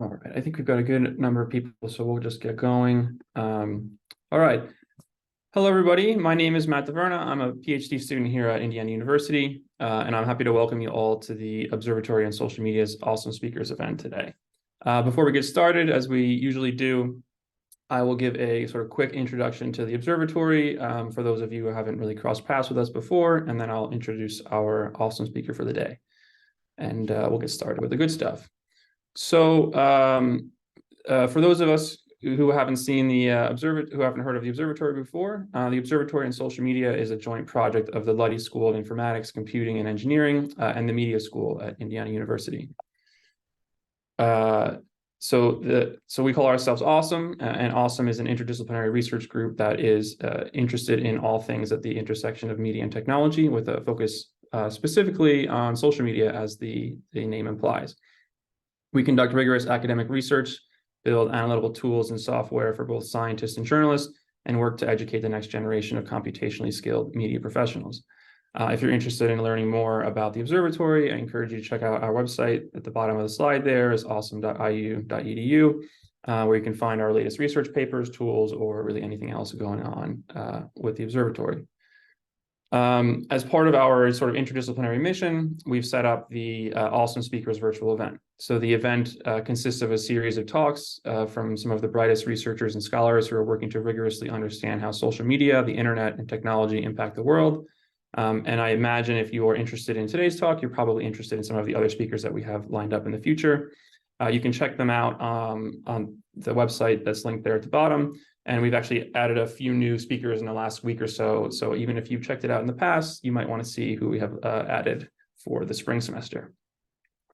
All right, I think we've got a good number of people, so we'll just get going. All right. Hello, everybody. My name is Matt DeVerna. I'm a PhD student here at Indiana University, and I'm happy to welcome you all to the Observatory on Social Media's Awesome Speakers event today. Before we get started, as we usually do, I will give a sort of quick introduction to the Observatory for those of you who haven't really crossed paths with us before, and then I'll introduce our awesome speaker for the day. And we'll get started with the good stuff. So for those of us who haven't seen the who haven't heard of the Observatory before, the Observatory on Social Media is a joint project of the Luddy School of Informatics, Computing, and Engineering and the Media School at Indiana University. So we call ourselves OSoMe, and OSoMe is an interdisciplinary research group that is interested in all things at the intersection of media and technology, with a focus specifically on social media, as the name implies. We conduct rigorous academic research, build analytical tools and software for both scientists and journalists, and work to educate the next generation of computationally skilled media professionals. If you're interested in learning more about the Observatory, I encourage you to check out our website. At the bottom of the slide there is awesome.iu.edu, where you can find our latest research papers, tools, or really anything else going on with the Observatory. As part of our sort of interdisciplinary mission, we've set up the Awesome Speakers virtual event. So the event consists of a series of talks from some of the brightest researchers and scholars who are working to rigorously understand how social media, the internet, and technology impact the world. And I imagine if you are interested in today's talk, you're probably interested in some of the other speakers that we have lined up in the future. You can check them out on the website that's linked there at the bottom. And we've actually added a few new speakers in the last week or so. So even if you've checked it out in the past, you might want to see who we have added for the spring semester.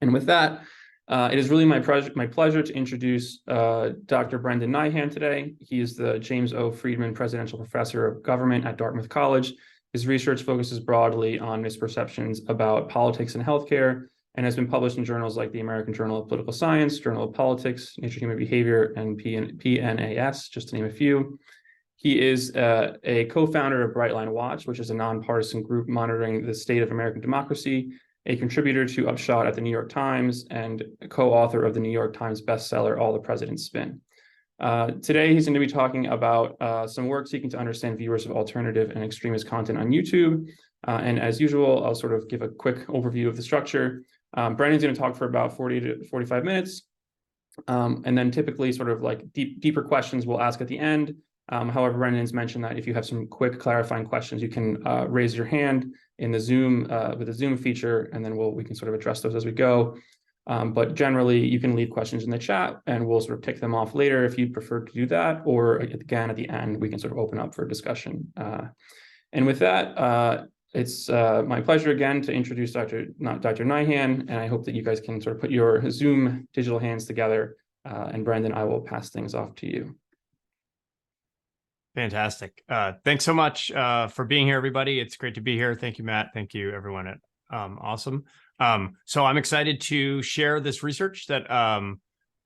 And with that, it is really my pleasure to introduce Dr. Brendan Nyhan today. He is the James O. Friedman Presidential Professor of Government at Dartmouth College. His research focuses broadly on misperceptions about politics and healthcare, and has been published in journals like the American Journal of Political Science, Journal of Politics, Nature Human Behavior, and PNAS, just to name a few. He is a co-founder of Brightline Watch, which is a nonpartisan group monitoring the state of American democracy, a contributor to Upshot at the New York Times, and a co-author of the New York Times bestseller, All the President's Spin. Today, he's going to be talking about some work seeking to understand viewers of alternative and extremist content on YouTube. And as usual, I'll sort of give a quick overview of the structure. Brendan's going to talk for about 40 to 45 minutes. And then typically sort of like deeper questions we'll ask at the end. However, Brendan's mentioned that if you have some quick clarifying questions, you can raise your hand in the Zoom with the Zoom feature, and then we can sort of address those as we go. But generally, you can leave questions in the chat, and we'll sort of tick them off later if you prefer to do that. Or again, at the end, we can sort of open up for discussion. And with that, it's my pleasure again to introduce Dr. Nyhan, and I hope that you guys can sort of put your Zoom digital hands together. And Brendan, I will pass things off to you. Fantastic. Thanks so much for being here, everybody. It's great to be here. Thank you, Matt. Thank you, everyone at OSoMe. So I'm excited to share this research that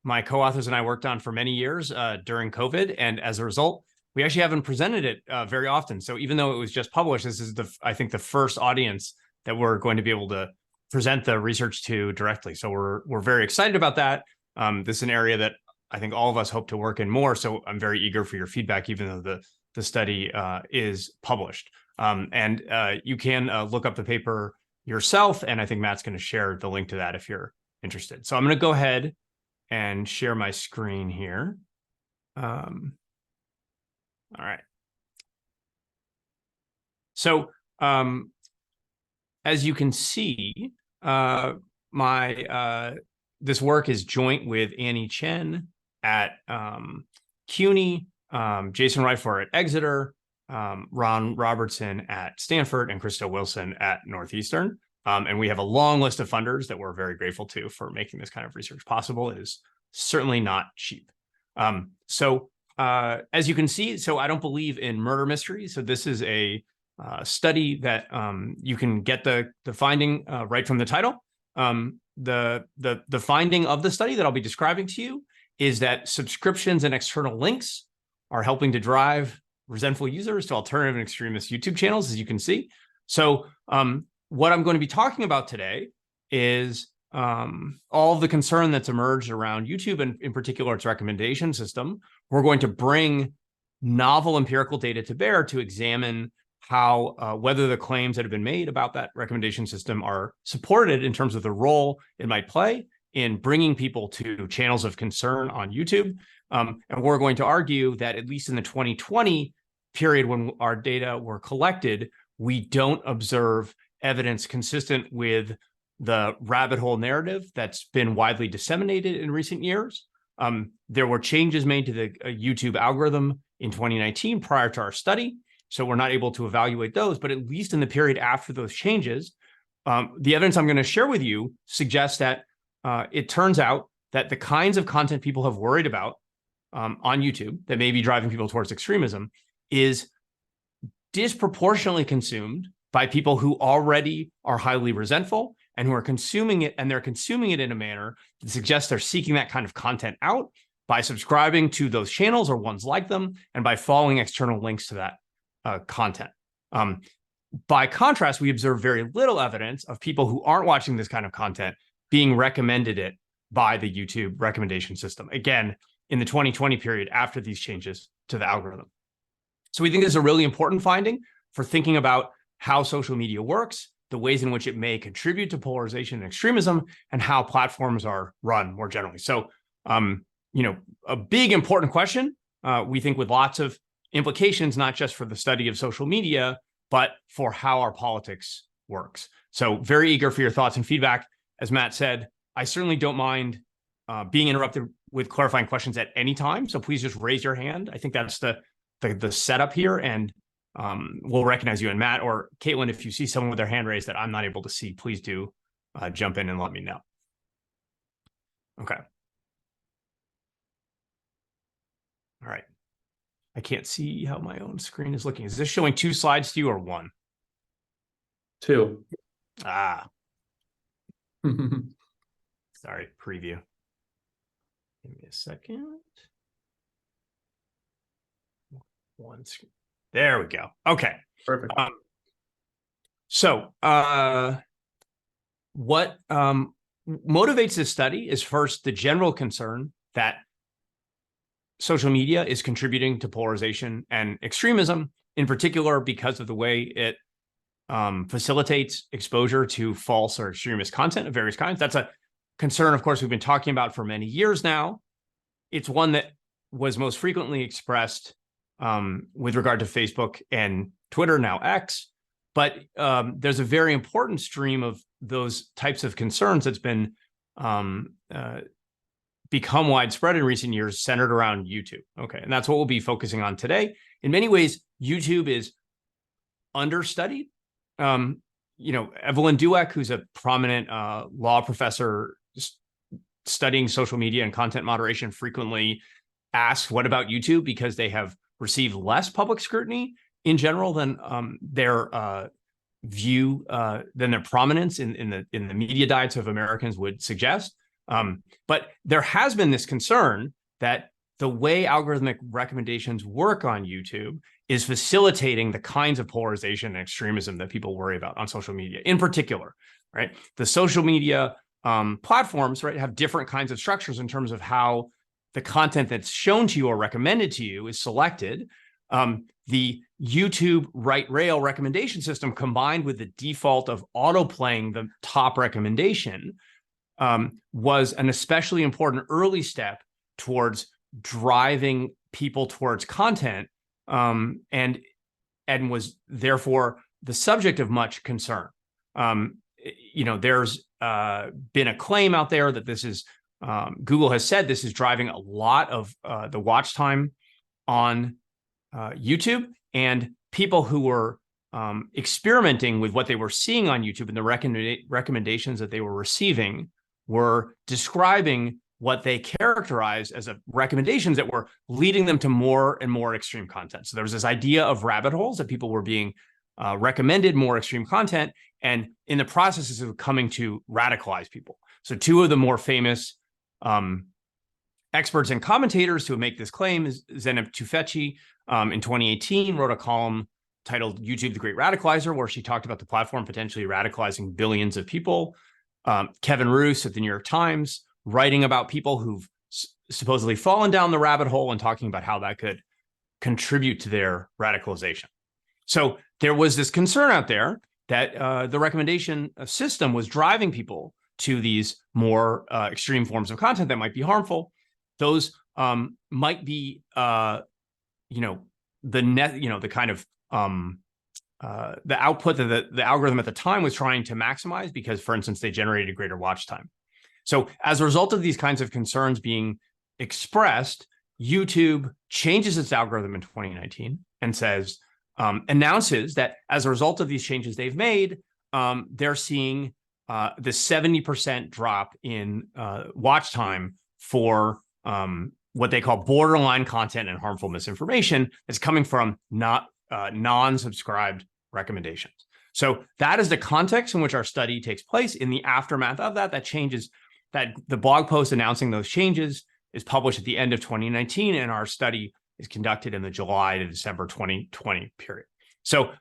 my co-authors and I worked on for many years during COVID. And as a result, we actually haven't presented it very often. So even though it was just published, this is I think the first audience that we're going to be able to present the research to directly. So we're very excited about that. This is an area that I think all of us hope to work in more. So I'm very eager for your feedback, even though the study is published. And you can look up the paper yourself. And I think Matt's going to share the link to that if you're interested. So I'm going to go ahead and share my screen here. All right. So as you can see, this work is joint with Annie Chen at CUNY, Jason Reifler at Exeter, Ron Robertson at Stanford, and Krista Wilson at Northeastern. And we have a long list of funders that we're very grateful to for making this kind of research possible. It is certainly not cheap. As you can see, so I don't believe in murder mysteries. So this is a study that you can get the finding right from the title. The finding of the study that I'll be describing to you is that subscriptions and external links are helping to drive resentful users to alternative and extremist YouTube channels, as you can see. So what I'm going to be talking about today is all of the concern that's emerged around YouTube and in particular its recommendation system, we're going to bring novel empirical data to bear to examine how whether the claims that have been made about that recommendation system are supported in terms of the role it might play in bringing people to channels of concern on YouTube. And we're going to argue that at least in the 2020 period when our data were collected, we don't observe evidence consistent with the rabbit hole narrative that's been widely disseminated in recent years. There were changes made to the YouTube algorithm in 2019 prior to our study, so we're not able to evaluate those, but at least in the period after those changes, the evidence I'm going to share with you suggests that it turns out that the kinds of content people have worried about on YouTube that may be driving people towards extremism is disproportionately consumed by people who already are highly resentful and who are consuming it, and they're consuming it in a manner that suggests they're seeking that kind of content out by subscribing to those channels or ones like them, and by following external links to that content. By contrast, we observe very little evidence of people who aren't watching this kind of content being recommended it by the YouTube recommendation system. Again, in the 2020 period after these changes to the algorithm. So we think this is a really important finding for thinking about how social media works, the ways in which it may contribute to polarization and extremism, and how platforms are run more generally. So, a big important question, we think, with lots of implications, not just for the study of social media, but for how our politics works. So very eager for your thoughts and feedback. As Matt said, I certainly don't mind being interrupted with clarifying questions at any time. So please just raise your hand. I think that's the setup here, and we'll recognize you. And Matt or Caitlin, if you see someone with their hand raised that I'm not able to see, please do jump in and let me know. Okay. All right. I can't see how my own screen is looking. Is this showing 2 slides to you or 1? 2. Ah. Sorry, preview. Give me a second. 1 screen. There we go. Okay. Perfect. What motivates this study is first the general concern that social media is contributing to polarization and extremism, in particular because of the way it facilitates exposure to false or extremist content of various kinds. That's a concern, of course, we've been talking about for many years now. It's one that was most frequently expressed with regard to Facebook and Twitter, now X. But there's a very important stream of those types of concerns that's been become widespread in recent years, centered around YouTube. Okay, and that's what we'll be focusing on today. In many ways, YouTube is understudied. Evelyn Dueck, who's a prominent law professor studying social media and content moderation, frequently asks, what about YouTube? Because they have received less public scrutiny in general than their view, than their prominence in the media diets of Americans would suggest. But there has been this concern that the way algorithmic recommendations work on YouTube is facilitating the kinds of polarization and extremism that people worry about on social media. In particular, right, the social media platforms, right, have different kinds of structures in terms of how the content that's shown to you or recommended to you is selected. The YouTube right rail recommendation system, combined with the default of auto-playing the top recommendation, was an especially important early step towards driving people towards content, and was therefore the subject of much concern. There's been a claim out there that this is, Google has said this is driving a lot of the watch time on YouTube, and people who were experimenting with what they were seeing on YouTube and the recommendations that they were receiving were describing what they characterized as recommendations that were leading them to more and more extreme content. So there was this idea of rabbit holes, that people were being recommended more extreme content, and in the process of coming to radicalize people. So 2 of the more famous experts and commentators who make this claim is Zeynep Tufekci, in 2018, wrote a column titled YouTube, the Great Radicalizer, where she talked about the platform potentially radicalizing billions of people. Kevin Roose at the New York Times writing about people who've supposedly fallen down the rabbit hole and talking about how that could contribute to their radicalization. So there was this concern out there that the recommendation system was driving people to these more extreme forms of content that might be harmful. Those might be, the kind of the output that the algorithm at the time was trying to maximize because, for instance, they generated greater watch time. So as a result of these kinds of concerns being expressed, YouTube changes its algorithm in 2019 and says, announces that as a result of these changes they've made, they're seeing the 70% drop in watch time for what they call borderline content and harmful misinformation that's coming from non-subscribed recommendations. So that is the context in which our study takes place. In the aftermath of that changes, that the blog post announcing those changes is published at the end of 2019, and our study is conducted in the July to December 2020 period. So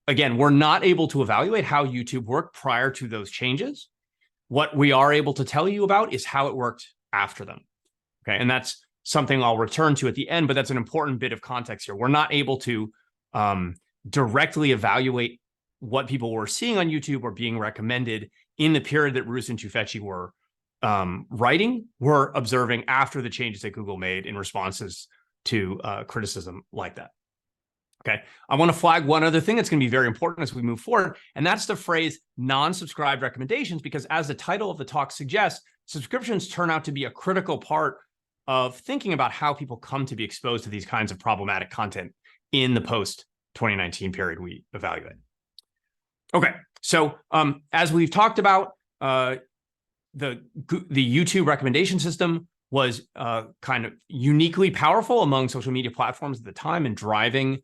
again, we're not able to evaluate how YouTube worked prior to those changes. What we are able to tell you about is how it worked after them. Okay, and that's something I'll return to at the end, but that's an important bit of context here. We're not able to directly evaluate what people were seeing on YouTube or being recommended in the period that Roose and Tufekci were writing. We're observing after the changes that Google made in responses to criticism like that. Okay, I want to flag one other thing that's going to be very important as we move forward, and that's the phrase non-subscribed recommendations, because as the title of the talk suggests, subscriptions turn out to be a critical part of thinking about how people come to be exposed to these kinds of problematic content in the post-2019 period we evaluate. Okay, so as we've talked about, the YouTube recommendation system was kind of uniquely powerful among social media platforms at the time in driving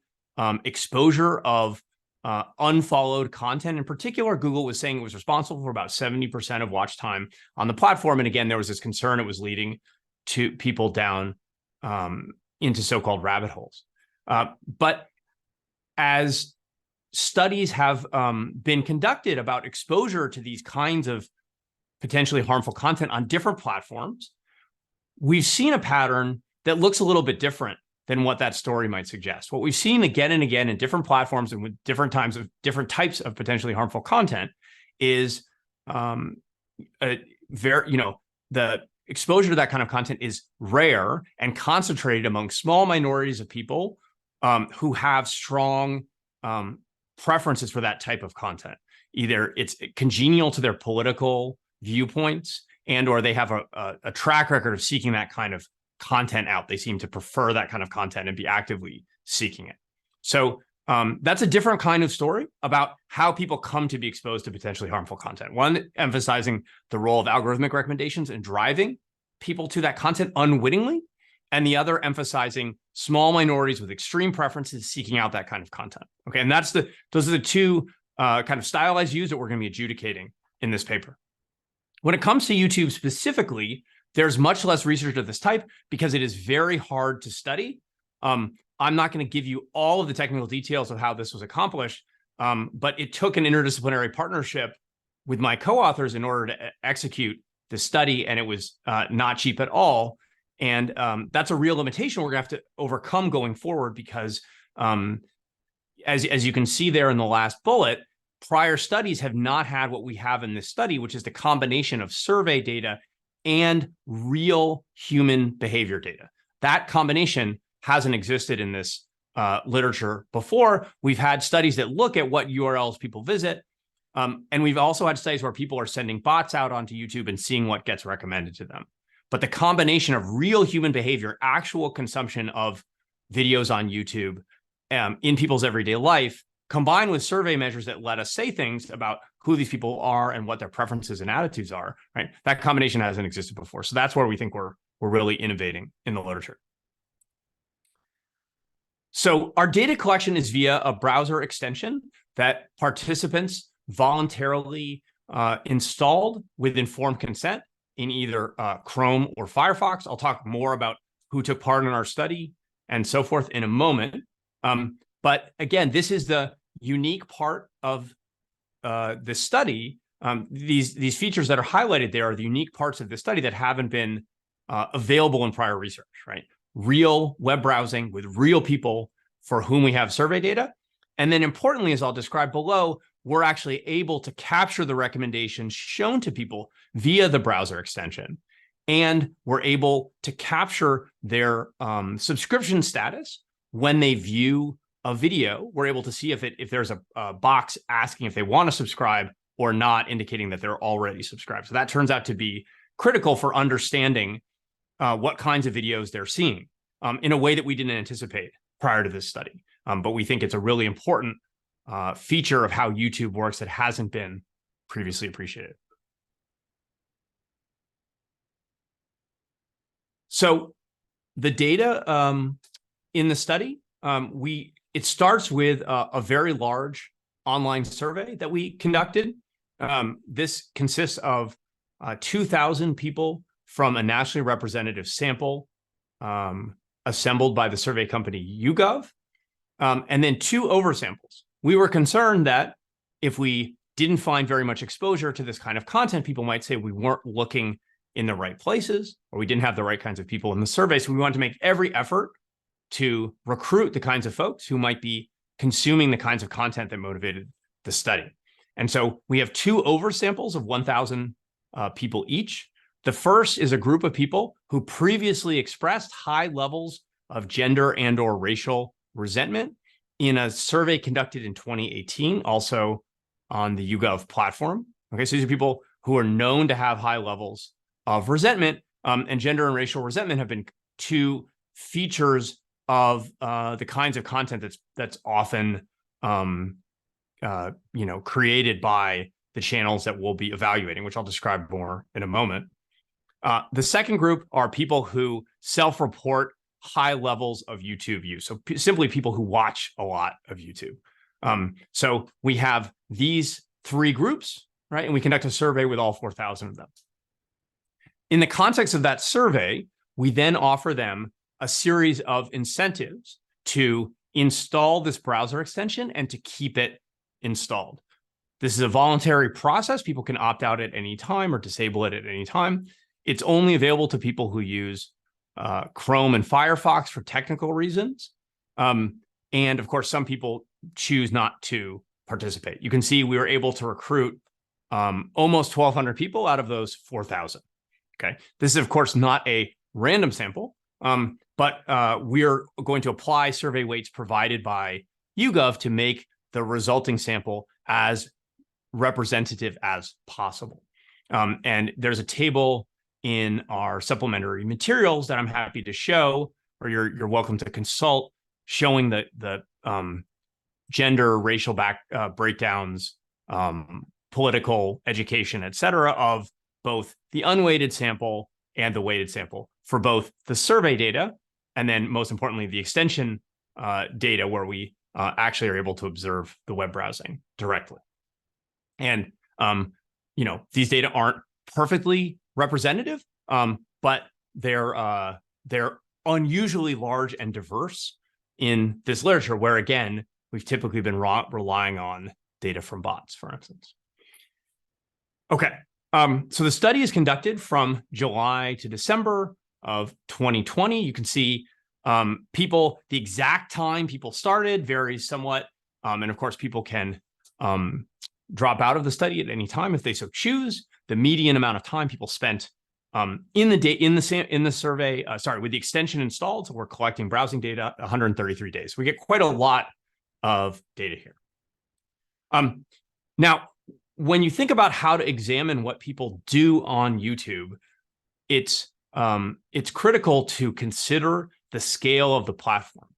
exposure of unfollowed content. In particular, Google was saying it was responsible for about 70% of watch time on the platform. And again, there was this concern it was leading to people down into so-called rabbit holes. But as studies have been conducted about exposure to these kinds of potentially harmful content on different platforms, we've seen a pattern that looks a little bit different than what that story might suggest. What we've seen again and again in different platforms and with different types of potentially harmful content is the exposure to that kind of content is rare and concentrated among small minorities of people who have strong preferences for that type of content. Either it's congenial to their political viewpoints or they have a track record of seeking that kind of content out. They seem to prefer that kind of content and be actively seeking it. So that's a different kind of story about how people come to be exposed to potentially harmful content. One, emphasizing the role of algorithmic recommendations in driving people to that content unwittingly, and the other emphasizing small minorities with extreme preferences seeking out that kind of content. Okay, and those are the two kind of stylized views that we're going to be adjudicating in this paper. When it comes to YouTube specifically, there's much less research of this type because it is very hard to study. I'm not going to give you all of the technical details of how this was accomplished, but it took an interdisciplinary partnership with my co-authors in order to execute the study, and it was not cheap at all. And that's a real limitation we're going to have to overcome going forward because, as you can see there in the last bullet, prior studies have not had what we have in this study, which is the combination of survey data and real human behavior data. That combination hasn't existed in this literature before. We've had studies that look at what URLs people visit, and we've also had studies where people are sending bots out onto YouTube and seeing what gets recommended to them. But the combination of real human behavior, actual consumption of videos on YouTube in people's everyday life, combined with survey measures that let us say things about who these people are and what their preferences and attitudes are, right? That combination hasn't existed before. So that's where we think we're really innovating in the literature. So our data collection is via a browser extension that participants voluntarily installed with informed consent in either Chrome or Firefox. I'll talk more about who took part in our study and so forth in a moment. But again, this is the unique part of this study these features that are highlighted there are the unique parts of the study that haven't been available in prior research, right? Real web browsing with real people for whom we have survey data. And then importantly, as I'll describe below, we're actually able to capture the recommendations shown to people via the browser extension. And we're able to capture their subscription status when they view a video. We're able to see if there's a box asking if they want to subscribe or not, indicating that they're already subscribed. So that turns out to be critical for understanding what kinds of videos they're seeing in a way that we didn't anticipate prior to this study. But we think it's a really important feature of how YouTube works that hasn't been previously appreciated. So the data in the study, it starts with a very large online survey that we conducted. This consists of 2,000 people from a nationally representative sample assembled by the survey company YouGov, and then 2 oversamples. We were concerned that if we didn't find very much exposure to this kind of content, people might say we weren't looking in the right places, or we didn't have the right kinds of people in the survey. So we wanted to make every effort to recruit the kinds of folks who might be consuming the kinds of content that motivated the study. And so we have 2 oversamples of 1,000 people each. The first is a group of people who previously expressed high levels of gender and or racial resentment in a survey conducted in 2018, also on the YouGov platform. Okay, so these are people who are known to have high levels of resentment, and gender and racial resentment have been 2 features of the kinds of content that's often created by the channels that we'll be evaluating, which I'll describe more in a moment. The second group are people who self-report high levels of YouTube use. So simply people who watch a lot of YouTube. So we have these 3 groups, right? And we conduct a survey with all 4,000 of them. In the context of that survey, we then offer them a series of incentives to install this browser extension and to keep it installed. This is a voluntary process. People can opt out at any time or disable it at any time. It's only available to people who use Chrome and Firefox for technical reasons. And of course, some people choose not to participate. You can see we were able to recruit almost 1,200 people out of those 4,000. Okay, this is of course not a random sample, but we're going to apply survey weights provided by YouGov to make the resulting sample as representative as possible. And there's a table in our supplementary materials that I'm happy to show, or you're welcome to consult, showing the gender, racial breakdowns, political education, et cetera, of both the unweighted sample and the weighted sample for both the survey data and then most importantly, the extension data where we actually are able to observe the web browsing directly. And, these data aren't perfectly representative, but they're unusually large and diverse in this literature where, again, we've typically been relying on data from bots, for instance. Okay. So the study is conducted from July to December of 2020. You can see the exact time people started varies somewhat. And of course, people can drop out of the study at any time if they so choose. The median amount of time people spent in the survey, with the extension installed, so we're collecting browsing data, 133 days. We get quite a lot of data here. Now, when you think about how to examine what people do on YouTube, it's critical to consider the scale of the platform.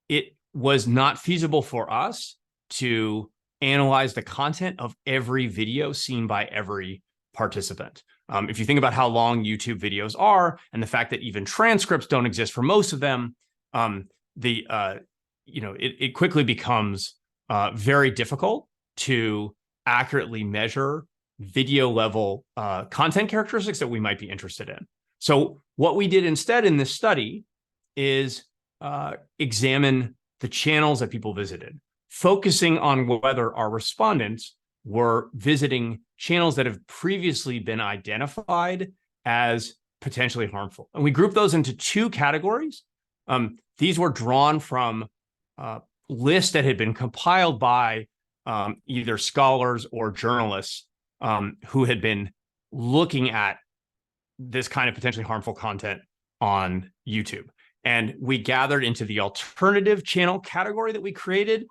It was not feasible for us to analyze the content of every video seen by every participant. If you think about how long YouTube videos are and the fact that even transcripts don't exist for most of them, it quickly becomes very difficult to accurately measure video level content characteristics that we might be interested in. So what we did instead in this study is examine the channels that people visited, focusing on whether our respondents were visiting channels that have previously been identified as potentially harmful. And we group those into two categories. These were drawn from lists that had been compiled by either scholars or journalists who had been looking at this kind of potentially harmful content on YouTube. And we gathered into the alternative channel category that we created,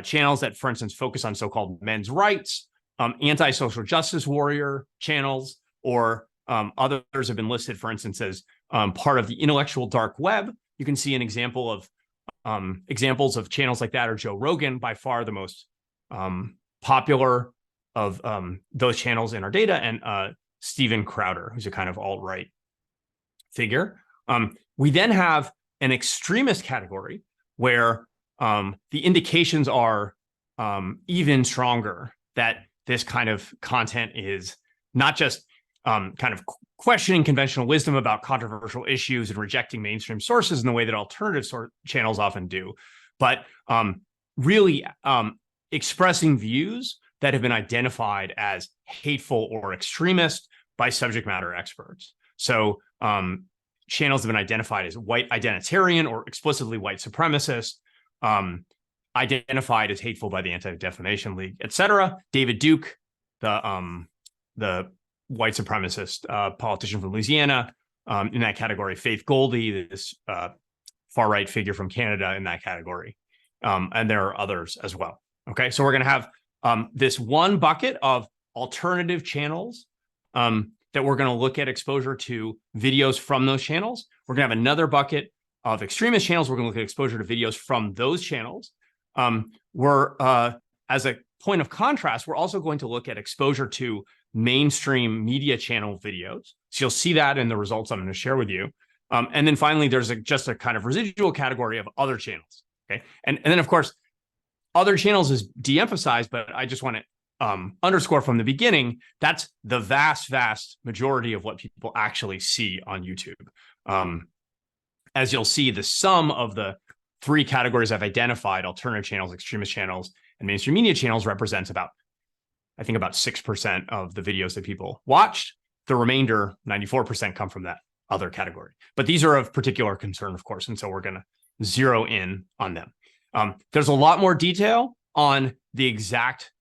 channels that, for instance, focus on so-called men's rights, anti-social justice warrior channels, or others have been listed, for instance, as part of the intellectual dark web. You can see an example of examples of channels like that are Joe Rogan, by far the most popular of those channels in our data, and Steven Crowder, who's a kind of alt-right figure. We then have an extremist category where the indications are even stronger that this kind of content is not just kind of questioning conventional wisdom about controversial issues and rejecting mainstream sources in the way that alternative channels often do, but really expressing views that have been identified as hateful or extremist by subject matter experts. So channels have been identified as white identitarian or explicitly white supremacist, identified as hateful by the Anti-Defamation League, etc. David Duke, the white supremacist politician from Louisiana, in that category. Faith Goldy, this far-right figure from Canada, in that category. And there are others as well. Okay, so we're going to have this one bucket of alternative channels that we're going to look at exposure to videos from those channels. We're going to have another bucket of extremist channels. We're going to look at exposure to videos from those channels. As a point of contrast, we're also going to look at exposure to mainstream media channel videos. So you'll see that in the results I'm going to share with you. And then finally, there's just a kind of residual category of other channels. Okay, and then of course, other channels is de-emphasized, but I just want to underscore from the beginning, that's the vast majority of what people actually see on YouTube. As you'll see, the sum of the three categories I've identified, alternative channels, extremist channels, and mainstream media channels, represents about 6% of the videos that people watched. The remainder, 94%, come from that other category. But these are of particular concern, of course, and so we're going to zero in on them. There's a lot more detail on the exact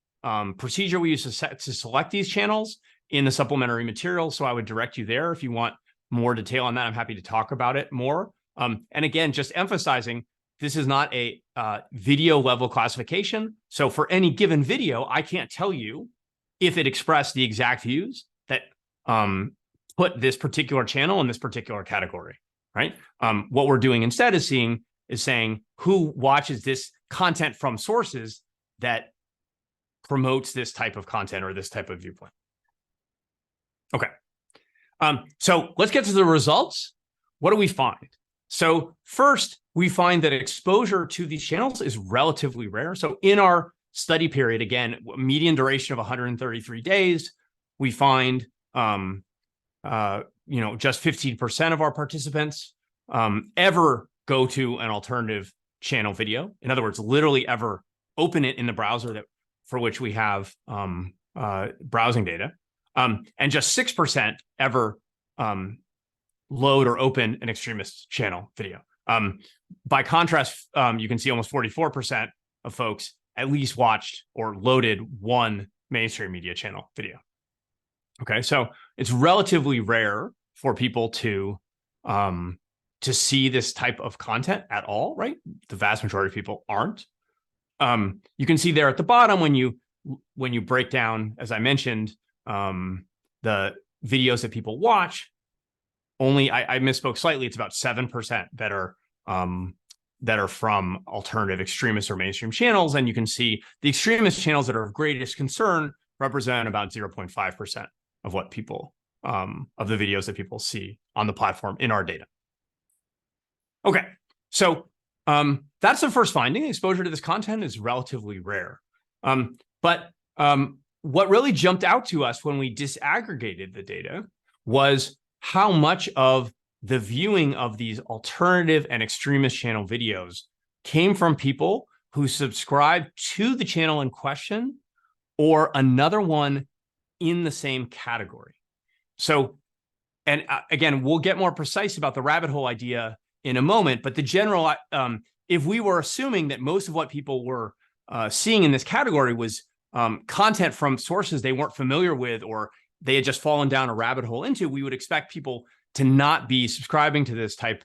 procedure we use to select these channels in the supplementary material, so I would direct you there if you want more detail on that. I'm happy to talk about it more. And again, just emphasizing, this is not a video level classification. So for any given video, I can't tell you if it expressed the exact views that put this particular channel in this particular category, right? What we're doing instead is saying who watches this content from sources that promotes this type of content or this type of viewpoint. Okay. So let's get to the results. What do we find? So first, we find that exposure to these channels is relatively rare. So in our study period, again, median duration of 133 days, we find just 15% of our participants ever go to an alternative channel video. In other words, literally ever open it in the browser for which we have browsing data. And just 6% ever load or open an extremist channel video. By contrast, you can see almost 44% of folks at least watched or loaded one mainstream media channel video. Okay, so it's relatively rare for people to see this type of content at all, right? The vast majority of people aren't. You can see there at the bottom when you break down, as I mentioned, the videos that people watch. Only I misspoke slightly. It's about 7% that are from alternative extremist or mainstream channels, and you can see the extremist channels that are of greatest concern represent about 0.5% of what people of the videos that people see on the platform in our data. Okay, so that's the first finding. Exposure to this content is relatively rare. But what really jumped out to us when we disaggregated the data was how much of the viewing of these alternative and extremist channel videos came from people who subscribed to the channel in question, or another one in the same category. So, and again, we'll get more precise about the rabbit hole idea in a moment, but the general, if we were assuming that most of what people were seeing in this category was content from sources they weren't familiar with, or they had just fallen down a rabbit hole into, we would expect people to not be subscribing to this type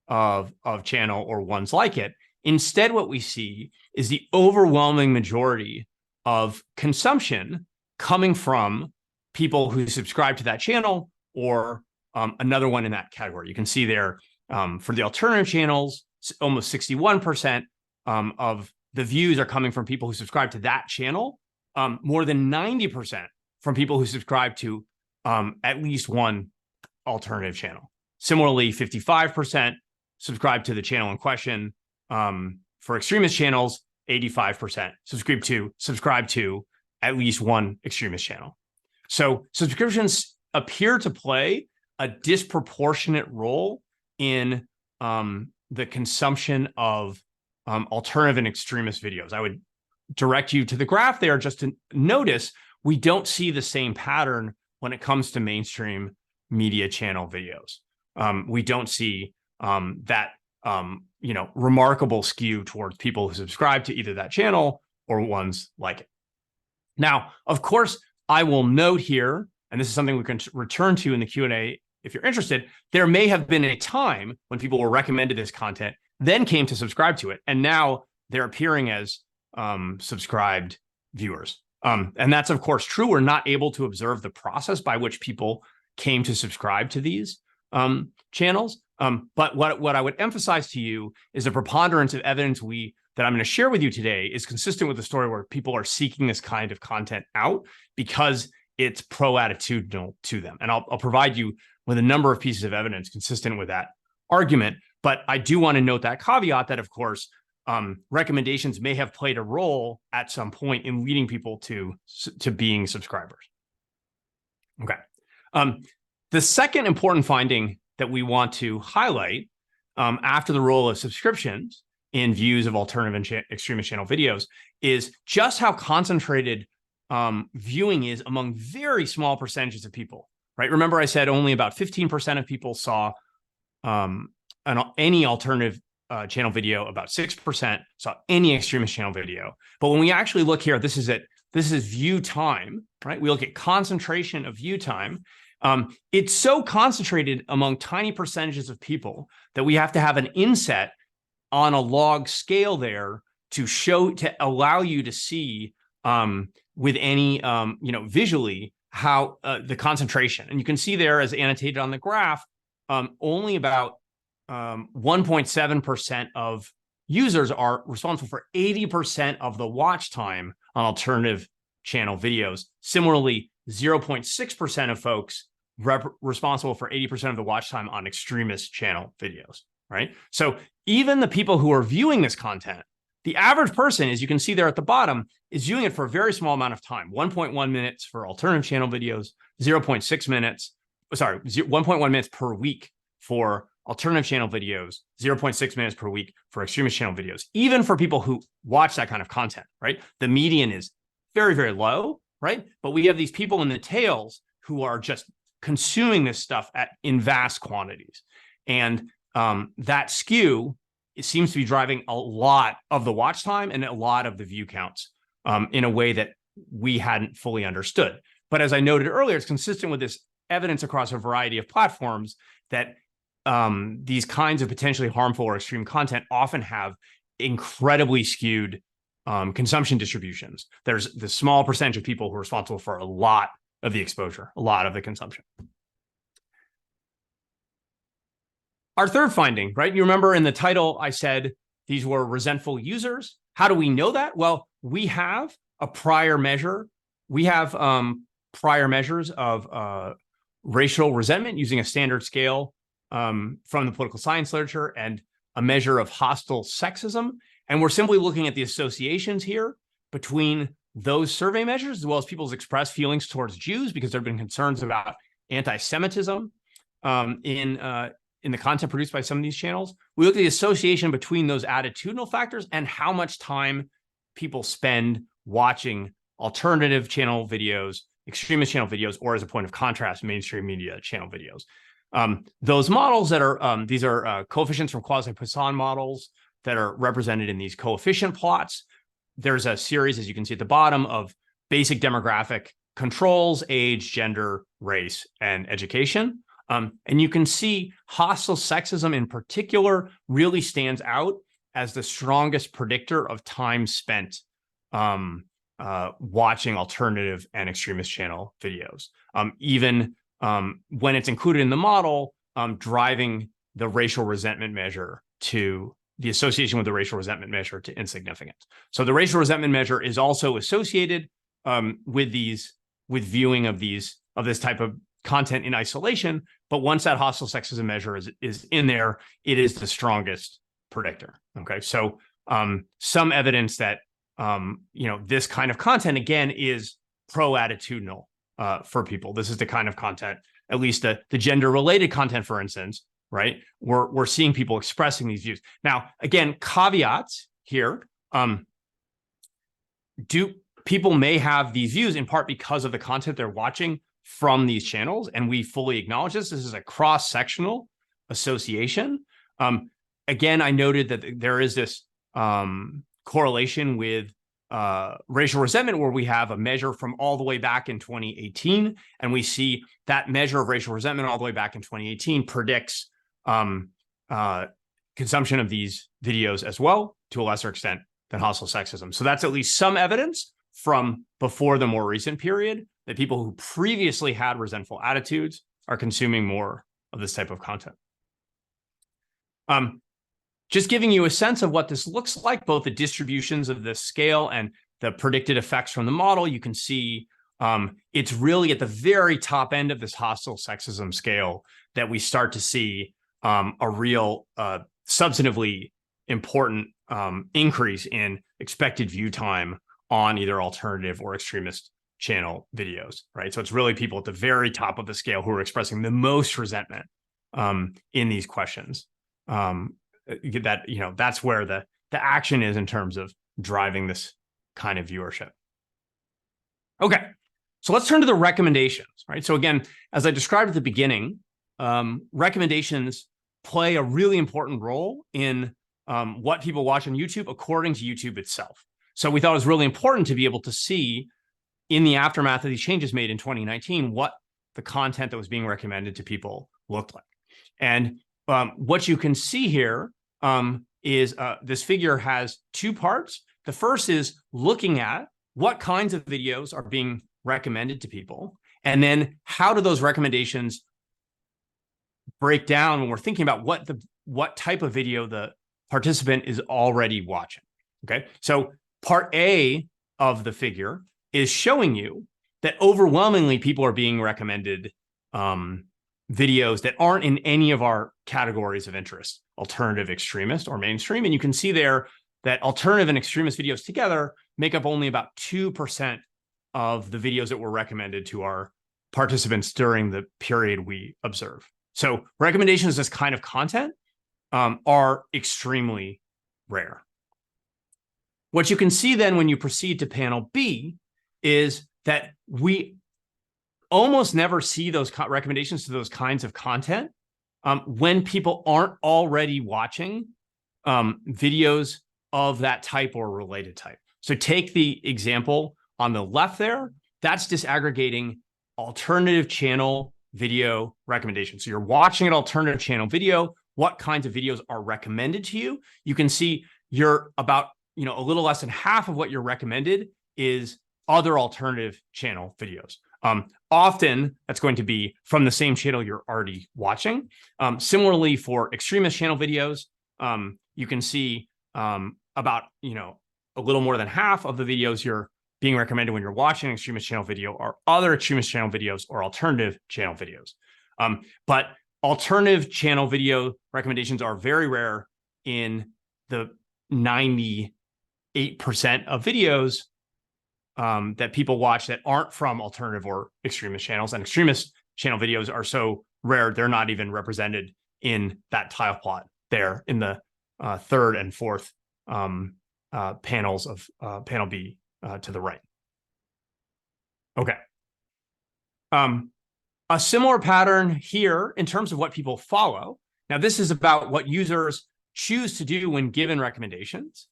of channel or ones like it. Instead, what we see is the overwhelming majority of consumption coming from people who subscribe to that channel or another one in that category. You can see there for the alternative channels, almost 61% of the views are coming from people who subscribe to that channel, more than 90% from people who subscribe to at least one alternative channel. Similarly, 55% subscribe to the channel in question. For extremist channels, 85% subscribe to at least one extremist channel. So subscriptions appear to play a disproportionate role in the consumption of alternative and extremist videos. I would direct you to the graph there just to notice we don't see the same pattern when it comes to mainstream media channel videos. We don't see that remarkable skew towards people who subscribe to either that channel or ones like it. Now, of course, I will note here, and this is something we can return to in the Q&A if you're interested, there may have been a time when people were recommended this content, then came to subscribe to it, and now they're appearing as subscribed viewers. And that's, of course, true. We're not able to observe the process by which people came to subscribe to these channels. But what I would emphasize to you is the preponderance of evidence that I'm going to share with you today is consistent with the story where people are seeking this kind of content out because it's pro-attitudinal to them. And I'll provide you with a number of pieces of evidence consistent with that argument. But I do want to note that caveat that, of course, recommendations may have played a role at some point in leading people to being subscribers. Okay. The second important finding that we want to highlight after the role of subscriptions in views of alternative and extremist channel videos is just how concentrated viewing is among very small percentages of people, right? Remember I said only about 15% of people saw any alternative channel video, about 6% saw any extremist channel video. But when we actually look here, this is view time, right? We look at concentration of view time. It's so concentrated among tiny percentages of people that we have to have an inset on a log scale there to allow you to see with any visually how the concentration. And you can see there, as annotated on the graph, only about 1.7% of users are responsible for 80% of the watch time on alternative channel videos. Similarly, 0.6% of folks responsible for 80% of the watch time on extremist channel videos, right? So even the people who are viewing this content, the average person, as you can see there at the bottom, is viewing it for a very small amount of time, 1.1 minutes for alternative channel videos, 1.1 minutes per week for alternative channel videos, 0.6 minutes per week for extremist channel videos, even for people who watch that kind of content, right? The median is very, very low, right? But we have these people in the tails who are just consuming this stuff in vast quantities. And that skew, it seems to be driving a lot of the watch time and a lot of the view counts in a way that we hadn't fully understood. But as I noted earlier, it's consistent with this evidence across a variety of platforms that these kinds of potentially harmful or extreme content often have incredibly skewed consumption distributions. There's the small percentage of people who are responsible for a lot of the exposure, a lot of the consumption. Our third finding, right? You remember in the title, I said these were resentful users. How do we know that? Well, we have a prior measure. We have prior measures of racial resentment using a standard scale from the political science literature and a measure of hostile sexism. And we're simply looking at the associations here between those survey measures, as well as people's expressed feelings towards Jews, because there have been concerns about anti-Semitism in the content produced by some of these channels. We look at the association between those attitudinal factors and how much time people spend watching alternative channel videos, extremist channel videos, or as a point of contrast, mainstream media channel videos. Those models that are, these are coefficients from quasi-Poisson models that are represented in these coefficient plots. There's a series, as you can see at the bottom, of basic demographic controls: age, gender, race, and education. And you can see hostile sexism in particular really stands out as the strongest predictor of time spent watching alternative and extremist channel videos. Even when it's included in the model, driving the racial resentment measure to the association with the racial resentment measure to insignificance. So the racial resentment measure is also associated with viewing of this type of content in isolation. But once that hostile sexism measure is in there, it is the strongest predictor. Okay, so some evidence that this kind of content again is pro-attitudinal for people. This is the kind of content, at least the gender-related content, for instance, right? We're seeing people expressing these views. Now, again, caveats here. People may have these views in part because of the content they're watching from these channels, and we fully acknowledge this. This is a cross-sectional association. Again, I noted that there is this correlation with racial resentment, where we have a measure from all the way back in 2018, and we see that measure of racial resentment all the way back in 2018 predicts consumption of these videos as well, to a lesser extent than hostile sexism. So that's at least some evidence from before the more recent period that people who previously had resentful attitudes are consuming more of this type of content. Just giving you a sense of what this looks like, both the distributions of this scale and the predicted effects from the model, you can see it's really at the very top end of this hostile sexism scale that we start to see a real substantively important increase in expected view time on either alternative or extremist channel videos, right? So it's really people at the very top of the scale who are expressing the most resentment in these questions. That's where the action is in terms of driving this kind of viewership. Okay, so let's turn to the recommendations, right? So again, as I described at the beginning, recommendations play a really important role in what people watch on YouTube according to YouTube itself. So we thought it was really important to be able to see in the aftermath of these changes made in 2019, what the content that was being recommended to people looked like. And what you can see here is this figure has two parts. The first is looking at what kinds of videos are being recommended to people, and then how do those recommendations break down when we're thinking about what type of video the participant is already watching. Okay, so part A of the figure is showing you that overwhelmingly people are being recommended videos that aren't in any of our categories of interest: alternative, extremist, or mainstream. And you can see there that alternative and extremist videos together make up only about 2% of the videos that were recommended to our participants during the period we observe. So recommendations of this kind of content are extremely rare. What you can see then when you proceed to panel B is that we almost never see those recommendations to those kinds of content when people aren't already watching videos of that type or related type. So take the example on the left there. That's disaggregating alternative channel video recommendations. So you're watching an alternative channel video. What kinds of videos are recommended to you? You can see you're about a little less than half of what you're recommended is other alternative channel videos. Often that's going to be from the same channel you're already watching. Similarly, for extremist channel videos, you can see about a little more than half of the videos you're being recommended when you're watching an extremist channel video are other extremist channel videos or alternative channel videos. But alternative channel video recommendations are very rare in the 98% of videos that people watch that aren't from alternative or extremist channels. And extremist channel videos are so rare, they're not even represented in that tile plot there in the third and fourth panels of panel B to the right. Okay. A similar pattern here in terms of what people follow. Now, this is about what users choose to do when given recommendations.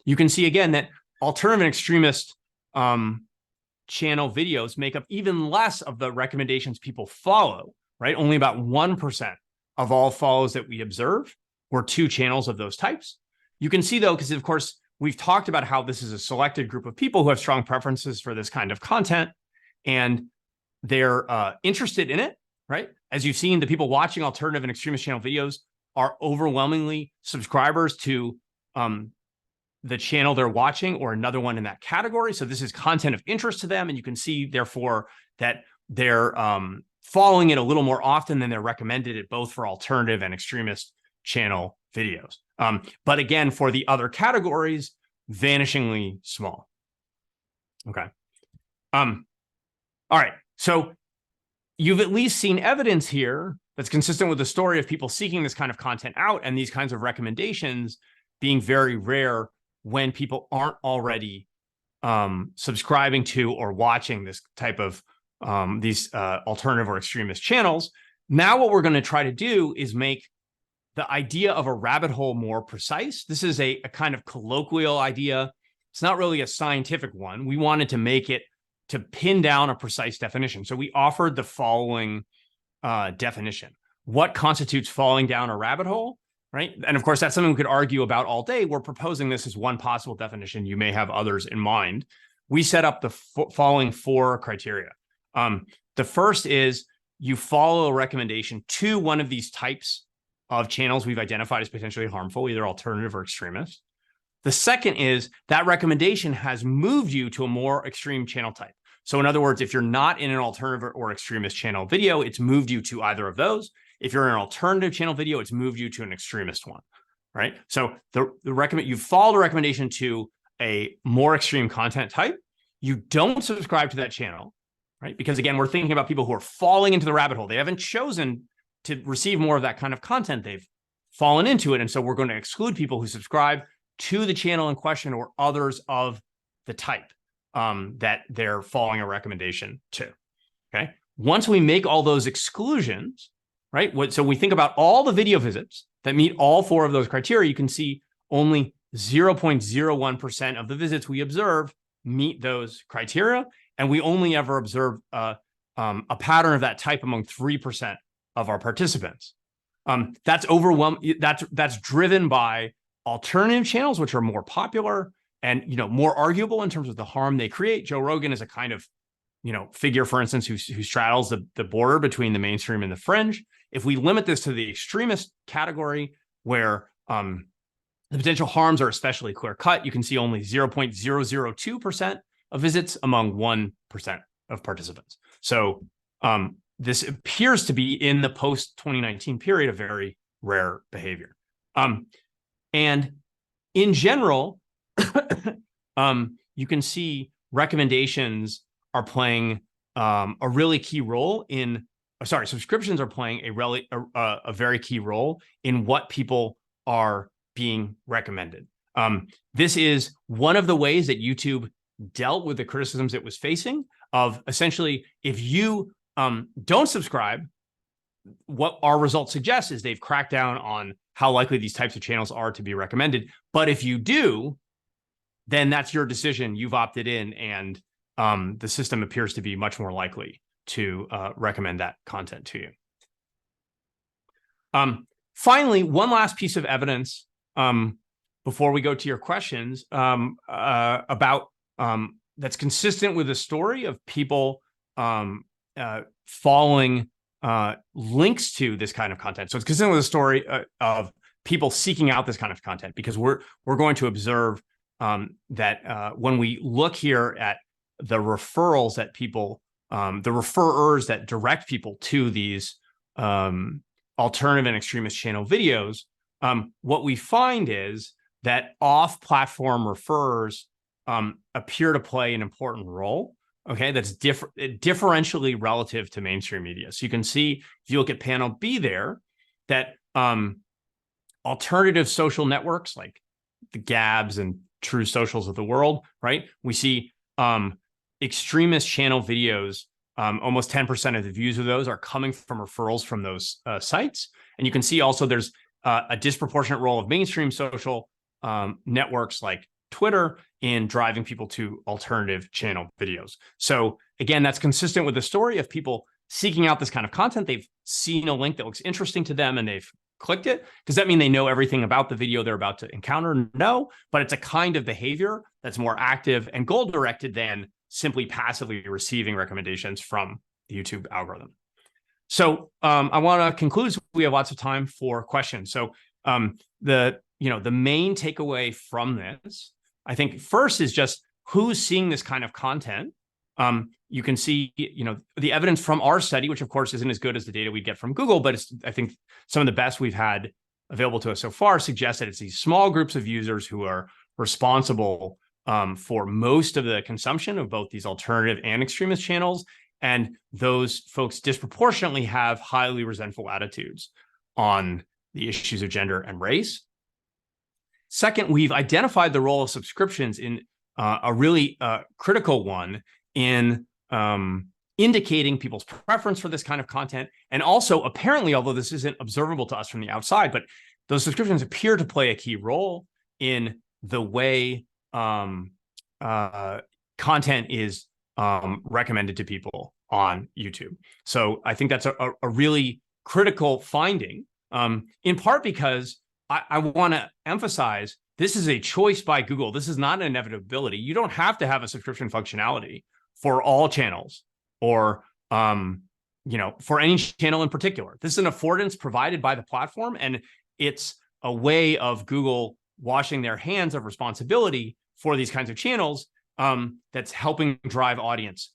You can see again that alternative and extremist channel videos make up even less of the recommendations people follow, right? Only about 1% of all follows that we observe were to channels of those types. You can see though, because of course, we've talked about how this is a selected group of people who have strong preferences for this kind of content, and they're interested in it, right? As you've seen, the people watching alternative and extremist channel videos are overwhelmingly subscribers to the channel they're watching or another one in that category. So this is content of interest to them. And you can see, therefore, that they're following it a little more often than they're recommended it, both for alternative and extremist channel videos. But again, for the other categories, vanishingly small. Okay. All right. So you've at least seen evidence here that's consistent with the story of people seeking this kind of content out and these kinds of recommendations being very rare when people aren't already subscribing to or watching this type of these alternative or extremist channels. Now what we're going to try to do is make the idea of a rabbit hole more precise. This is a kind of colloquial idea. It's not really a scientific one. We wanted to make it to pin down a precise definition. So we offered the following definition. What constitutes falling down a rabbit hole, right? And of course, that's something we could argue about all day. We're proposing this as one possible definition. You may have others in mind. We set up the following 4 criteria. The first is you follow a recommendation to one of these types of channels we've identified as potentially harmful, either alternative or extremist. The second is that recommendation has moved you to a more extreme channel type. So in other words, if you're not in an alternative or extremist channel video, it's moved you to either of those. If you're in an alternative channel video, it's moved you to an extremist one, right? So you've followed a recommendation to a more extreme content type. You don't subscribe to that channel, right? Because again, we're thinking about people who are falling into the rabbit hole. They haven't chosen to receive more of that kind of content. They've fallen into it. And so we're going to exclude people who subscribe to the channel in question or others of the type that they're following a recommendation to, okay? Once we make all those exclusions, right? So we think about all the video visits that meet all 4 of those criteria, you can see only 0.01% of the visits we observe meet those criteria. And we only ever observe a pattern of that type among 3% of our participants. That's overwhelming. That's driven by alternative channels, which are more popular and more arguable in terms of the harm they create. Joe Rogan is a kind of figure, for instance, who straddles the border between the mainstream and the fringe. If we limit this to the extremist category, where the potential harms are especially clear cut, you can see only 0.002% of visits among 1% of participants. So this appears to be, in the post-2019 period, a very rare behavior. And in general, you can see recommendations are playing a really key role in, subscriptions are playing a very key role in what people are being recommended. This is one of the ways that YouTube dealt with the criticisms it was facing of, essentially, if you don't subscribe, what our results suggest is they've cracked down on how likely these types of channels are to be recommended. But if you do, then that's your decision. You've opted in, and the system appears to be much more likely to recommend that content to you. Finally, one last piece of evidence before we go to your questions about that's consistent with the story of people following links to this kind of content. So it's consistent with the story of people seeking out this kind of content, because we're going to observe that when we look here at the referrals that people, the referrers that direct people to these alternative and extremist channel videos, what we find is that off-platform referrers appear to play an important role. Okay, that's differentially relative to mainstream media. So you can see, if you look at panel B there, that alternative social networks like the Gabs and True Socials of the world, right? We see extremist channel videos, almost 10% of the views of those are coming from referrals from those sites. And you can see also there's a disproportionate role of mainstream social networks like Twitter in driving people to alternative channel videos. So again, that's consistent with the story of people seeking out this kind of content. They've seen a link that looks interesting to them and they've clicked it. Does that mean they know everything about the video they're about to encounter? No, but it's a kind of behavior that's more active and goal-directed than simply passively receiving recommendations from the YouTube algorithm. So I want to conclude. So we have lots of time for questions. So the main takeaway from this, I think, first is just who's seeing this kind of content. You can see, the evidence from our study, which of course isn't as good as the data we get from Google, but it's, I think, some of the best we've had available to us so far suggests that it's these small groups of users who are responsible for most of the consumption of both these alternative and extremist channels. And those folks disproportionately have highly resentful attitudes on the issues of gender and race. Second, we've identified the role of subscriptions in a really critical one in indicating people's preference for this kind of content. And also, apparently, although this isn't observable to us from the outside, but those subscriptions appear to play a key role in the way content is recommended to people on YouTube. So I think that's a really critical finding, in part because I want to emphasize this is a choice by Google. This is not an inevitability. You don't have to have a subscription functionality for all channels or for any channel in particular. This is an affordance provided by the platform, and it's a way of Google washing their hands of responsibility for these kinds of channels that's helping drive audience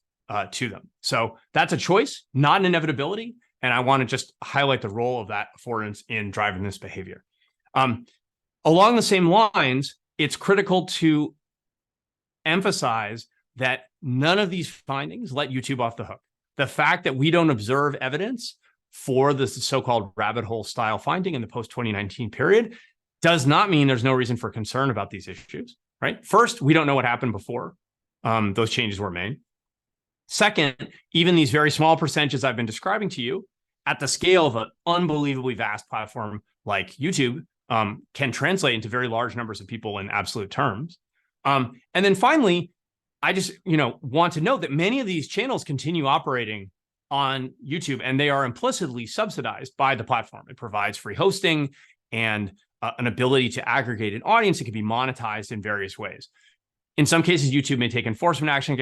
to them. So that's a choice, not an inevitability. And I want to just highlight the role of that affordance in driving this behavior. Along the same lines, it's critical to emphasize that none of these findings let YouTube off the hook. The fact that we don't observe evidence for this so-called rabbit hole style finding in the post-2019 period does not mean there's no reason for concern about these issues, right? First, we don't know what happened before those changes were made. Second, even these very small percentages I've been describing to you at the scale of an unbelievably vast platform like YouTube can translate into very large numbers of people in absolute terms. And then finally, I just want to note that many of these channels continue operating on YouTube, and they are implicitly subsidized by the platform. It provides free hosting and an ability to aggregate an audience that can be monetized in various ways. In some cases, YouTube may take enforcement actions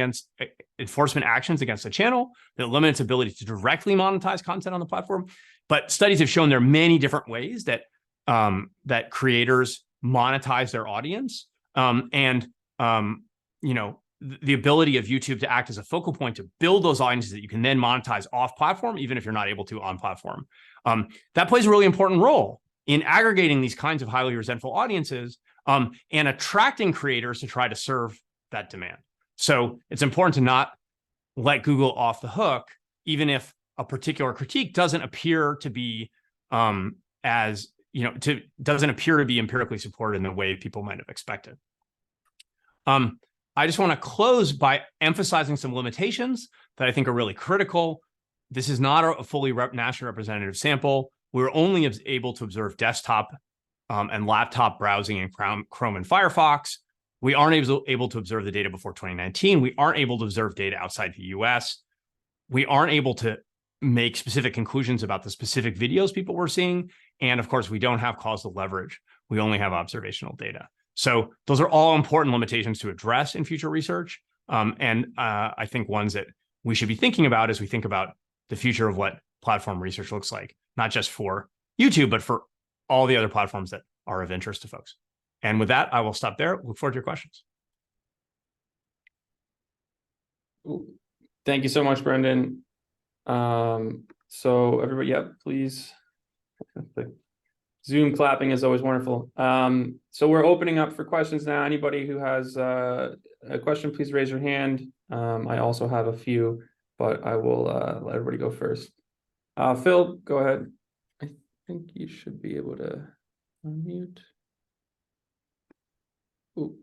against a channel that limit its ability to directly monetize content on the platform. But studies have shown there are many different ways that that creators monetize their audience, the ability of YouTube to act as a focal point to build those audiences that you can then monetize off platform, even if you're not able to on platform. That plays a really important role in aggregating these kinds of highly resentful audiences and attracting creators to try to serve that demand. So it's important to not let Google off the hook, even if a particular critique doesn't appear to be doesn't appear to be empirically supported in the way people might have expected. I just want to close by emphasizing some limitations that I think are really critical. This is not a fully nationally representative sample. We're only able to observe desktop and laptop browsing in Chrome and Firefox. We aren't able to observe the data before 2019. We aren't able to observe data outside the US. We aren't able to make specific conclusions about the specific videos people were seeing. And of course, we don't have causal leverage. We only have observational data. So those are all important limitations to address in future research. I think ones that we should be thinking about as we think about the future of what platform research looks like, not just for YouTube, but for all the other platforms that are of interest to folks. And with that, I will stop there. Look forward to your questions. Thank you so much, Brendan. So everybody, please. Zoom clapping is always wonderful. So we're opening up for questions now. Anybody who has a question, please raise your hand. I also have a few, but I will let everybody go first. Phil, go ahead. I think you should be able to unmute. Ooh.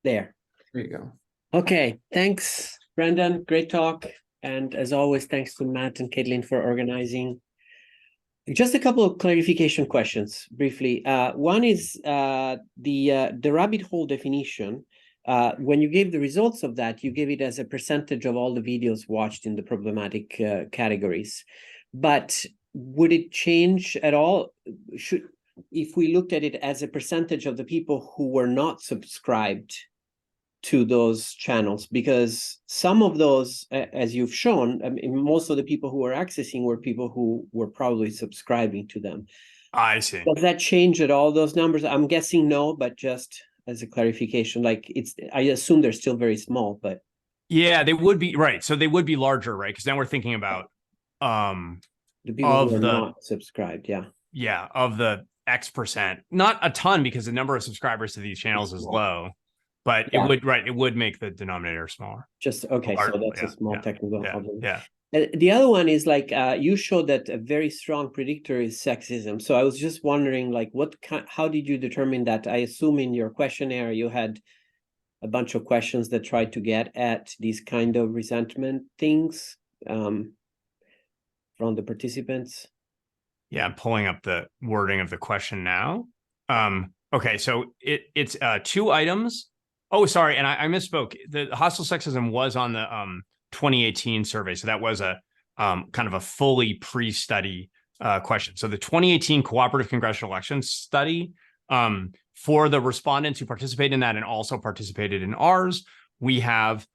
There. There you go. Okay, thanks, Brendan. Great talk. And as always, thanks to Matt and Caitlin for organizing. Just a couple of clarification questions briefly. One is the rabbit hole definition. When you gave the results of that, you gave it as a percentage of all the videos watched in the problematic categories. But would it change at all? If we looked at it as a percentage of the people who were not subscribed to those channels, because some of those, as you've shown, I mean, most of the people who were accessing were people who were probably subscribing to them. I see. Does that change at all, those numbers? I'm guessing no, but just as a clarification, like I assume they're still very small, but Yeah, they would be right. So they would be larger, right? Because now we're thinking about the people who are not subscribed, of the X%, not a ton because the number of subscribers to these channels is low, but it would make the denominator smaller. Just okay, so that's a small technical problem. Yeah. The other one is like you showed that a very strong predictor is sexism. So I was just wondering, like, how did you determine that? I assume in your questionnaire you had a bunch of questions that tried to get at these kind of resentment things from the participants. Yeah, I'm pulling up the wording of the question now. Okay, so it's 2 items. Oh, sorry, and I misspoke. The hostile sexism was on the 2018 survey, so that was a kind of a fully pre-study question. So the 2018 cooperative congressional election study, for the respondents who participated in that and also participated in ours, we have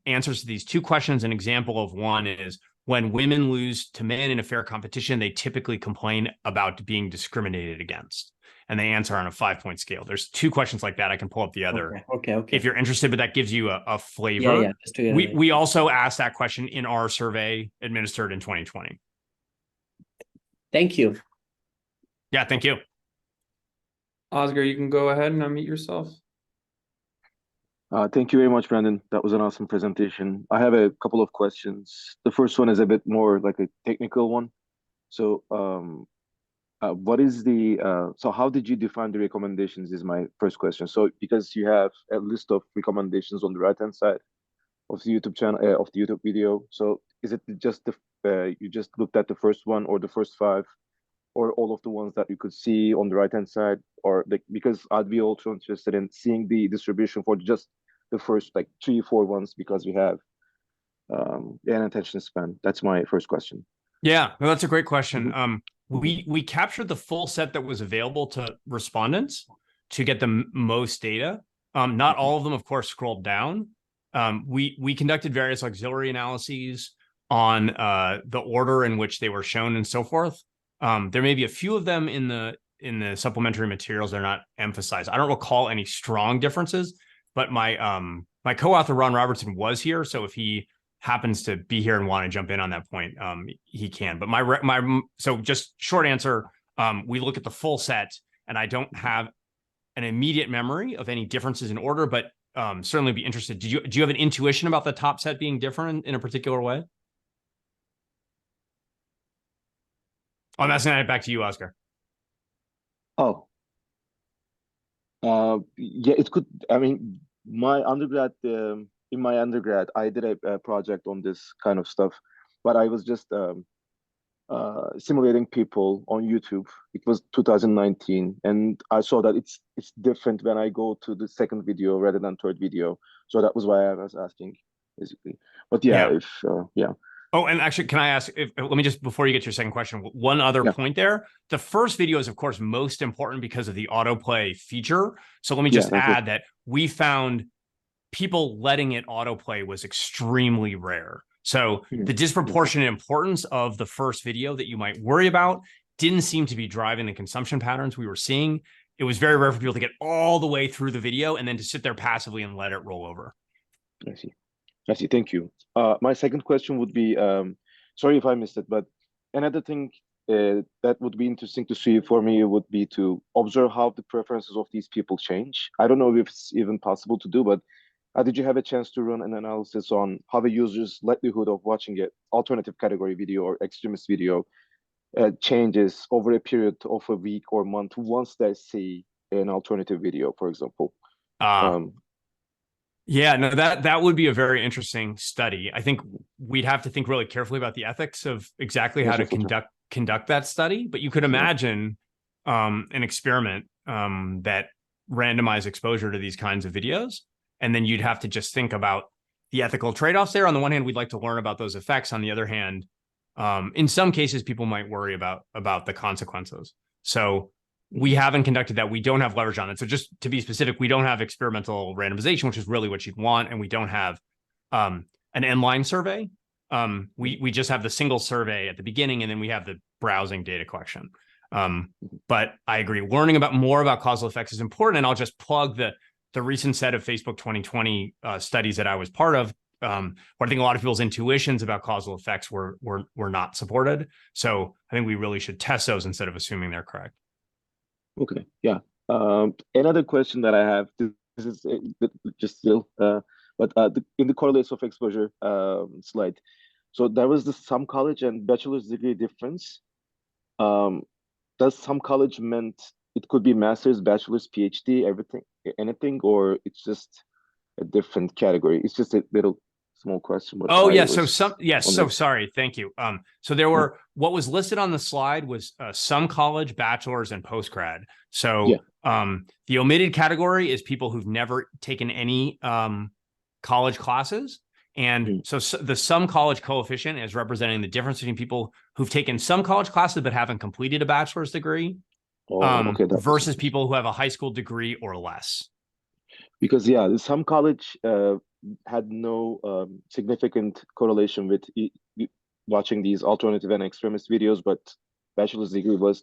answers to these 2 questions. An example of one is, when women lose to men in a fair competition, they typically complain about being discriminated against. And they answer on a 5-point scale. There's 2 questions like that. I can pull up the other. Okay. If you're interested, but that gives you a flavor. Yeah. We also asked that question in our survey administered in 2020. Thank you. Yeah, thank you. Oscar, you can go ahead and unmute yourself. Thank you very much, Brandon. That was an awesome presentation. I have a couple of questions. The first one is a bit more like a technical one. So, what is so how did you define the recommendations is my first question. So, because you have a list of recommendations on the right-hand side of the YouTube channel, of the YouTube video. So is it just you just looked at the first one or the first 5, or all of the ones that you could see on the right-hand side? Or like, because I'd be also interested in seeing the distribution for just the first like 3 or 4 ones, because we have an attention span. That's my first question. Yeah, well, that's a great question. We captured the full set that was available to respondents to get the most data. Not all of them, of course, scrolled down. We conducted various auxiliary analyses on the order in which they were shown and so forth. There may be a few of them in the supplementary materials that are not emphasized. I don't recall any strong differences, but my co-author Ron Robertson was here, so if he happens to be here and want to jump in on that point, he can. But so just short answer, we look at the full set, and I don't have an immediate memory of any differences in order, but certainly be interested. Do you have an intuition about the top set being different in a particular way? I'm asking that back to you, Oscar. Oh, yeah, it could. I mean, my undergrad, in my undergrad, I did a project on this kind of stuff, but I was just simulating people on YouTube. It was 2019, and I saw that it's different when I go to the second video rather than third video. So that was why I was asking, basically. But yeah. Oh, and actually, can I ask, let me just, before you get to your second question, one other point there. The first video is, of course, most important because of the autoplay feature. So let me just add that we found people letting it autoplay was extremely rare. So the disproportionate importance of the first video that you might worry about didn't seem to be driving the consumption patterns we were seeing. It was very rare for people to get all the way through the video and then to sit there passively and let it roll over. I see. Thank you. My second question would be, sorry if I missed it, but another thing that would be interesting to see for me would be to observe how the preferences of these people change. I don't know if it's even possible to do, but did you have a chance to run an analysis on how a user's likelihood of watching an alternative category video or extremist video changes over a period of a week or month once they see an alternative video, for example? Yeah, no, that would be a very interesting study. I think we'd have to think really carefully about the ethics of exactly how to conduct that study. But you could imagine an experiment that randomized exposure to these kinds of videos, and then you'd have to just think about the ethical trade-offs there. On the one hand, we'd like to learn about those effects. On the other hand, in some cases, people might worry about the consequences. So we haven't conducted that. We don't have leverage on it. So just to be specific, we don't have experimental randomization, which is really what you'd want. And we don't have an inline survey. We just have the single survey at the beginning, and then we have the browsing data collection. But I agree, learning more about causal effects is important. And I'll just plug the recent set of Facebook 2020 studies that I was part of, where I think a lot of people's intuitions about causal effects were not supported. So I think we really should test those instead of assuming they're correct. Okay, yeah. Another question that I have, this is just still, but in the correlates of exposure slide, so there was some college and bachelor's degree difference. Does some college meant it could be master's, bachelor's, PhD, everything, anything, or it's just a different category? It's just a little small question. Oh, yeah. So sorry. Thank you. So there were, what was listed on the slide was some college, bachelor's, and postgrad. So the omitted category is people who've never taken any college classes. And so the some college coefficient is representing the difference between people who've taken some college classes but haven't completed a bachelor's degree versus people who have a high school degree or less. Because some college had no significant correlation with watching these alternative and extremist videos, but bachelor's degree was.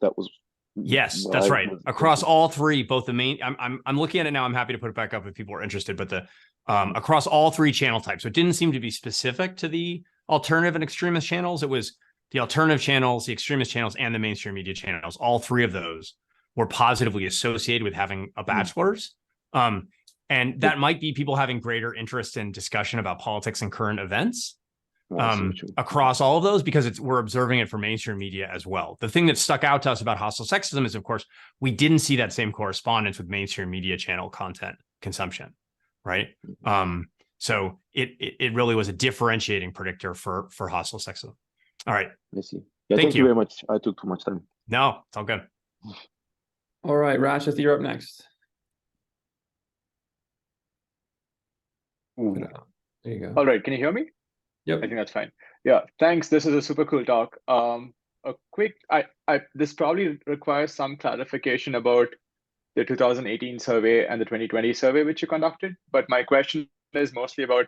Yes, that's right. Across all three, both the main, I'm looking at it now. I'm happy to put it back up if people are interested, but across all three channel types. So it didn't seem to be specific to the alternative and extremist channels. It was the alternative channels, the extremist channels, and the mainstream media channels. All three of those were positively associated with having a bachelor's. And that might be people having greater interest in discussion about politics and current events across all of those, because we're observing it for mainstream media as well. The thing that stuck out to us about hostile sexism is, of course, we didn't see that same correspondence with mainstream media channel content consumption, right? So it really was a differentiating predictor for hostile sexism. All right. I see. Yeah, thank you very much. I took too much time. No, it's all good. All right, Rashith, you're up next. There you go. All right, can you hear me? Yep. I think that's fine. Yeah, thanks. This is a super cool talk. A quick, this probably requires some clarification about the 2018 survey and the 2020 survey which you conducted. But my question is mostly about,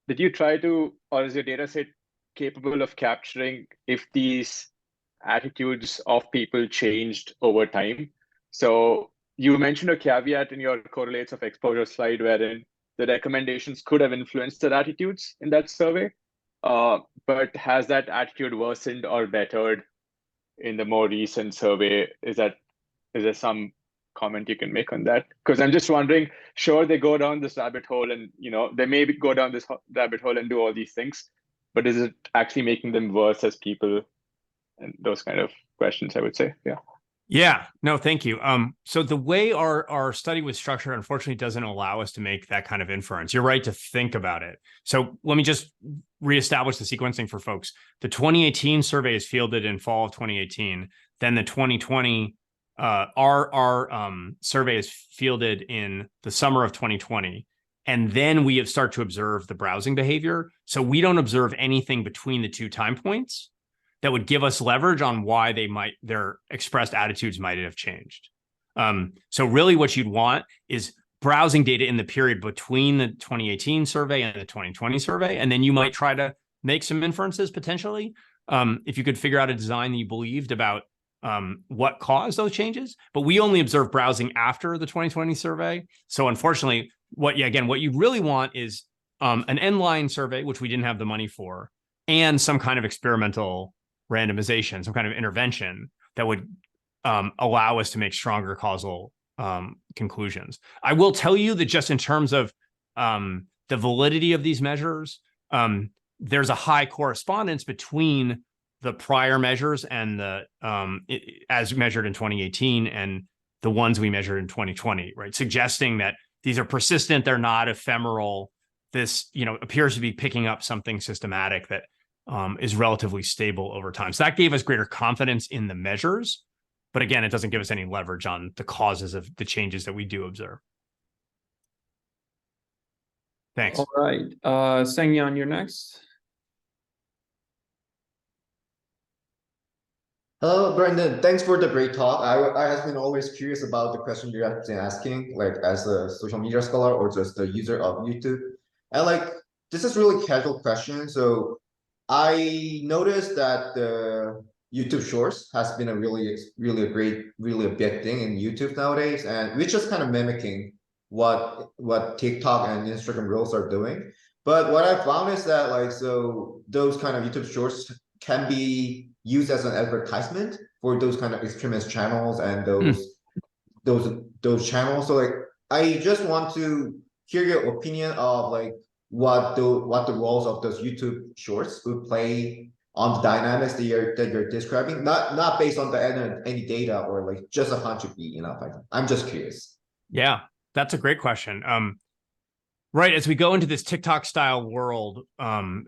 did you try to, or is your data set capable of capturing if these attitudes of people changed over time? So you mentioned a caveat in your correlates of exposure slide wherein the recommendations could have influenced their attitudes in that survey. But has that attitude worsened or bettered in the more recent survey? Is there some comment you can make on that? Because I'm just wondering, sure, they go down this rabbit hole and, they may go down this rabbit hole and do all these things, but is it actually making them worse as people? And those kind of questions, I would say. Yeah. Yeah, no, thank you. So the way our study was structured, unfortunately, doesn't allow us to make that kind of inference. You're right to think about it. So let me just reestablish the sequencing for folks. The 2018 survey is fielded in fall of 2018. Then the 2020, our survey is fielded in the summer of 2020. And then we start to observe the browsing behavior. So we don't observe anything between the two time points that would give us leverage on why their expressed attitudes might have changed. So really what you'd want is browsing data in the period between the 2018 survey and the 2020 survey. And then you might try to make some inferences potentially, if you could figure out a design that you believed about what caused those changes. But we only observe browsing after the 2020 survey. So unfortunately, what you really want is an inline survey, which we didn't have the money for, and some kind of experimental randomization, some kind of intervention that would allow us to make stronger causal conclusions. I will tell you that just in terms of the validity of these measures, there's a high correspondence between the prior measures and the as measured in 2018 and the ones we measured in 2020, right? Suggesting that these are persistent, they're not ephemeral, this, appears to be picking up something systematic that is relatively stable over time. So that gave us greater confidence in the measures. But again, it doesn't give us any leverage on the causes of the changes that we do observe. Thanks. All right. Nyhan, you're next. Hello, Brendan. Thanks for the great talk. I have been always curious about the question you have been asking, like as a social media scholar or just a user of YouTube. And like, this is really casual question. So I noticed that the YouTube Shorts has been a really a big thing in YouTube nowadays, and which is kind of mimicking what TikTok and Instagram Reels are doing. But what I found is that like, so those kind of YouTube Shorts can be used as an advertisement for those kind of extremist channels and those channels. So like, I just want to hear your opinion of like what the roles of those YouTube Shorts would play on the dynamics that you're describing, not based on any data or like just a hunch would be enough. I'm just curious. Yeah, that's a great question. Right, as we go into this TikTok style world,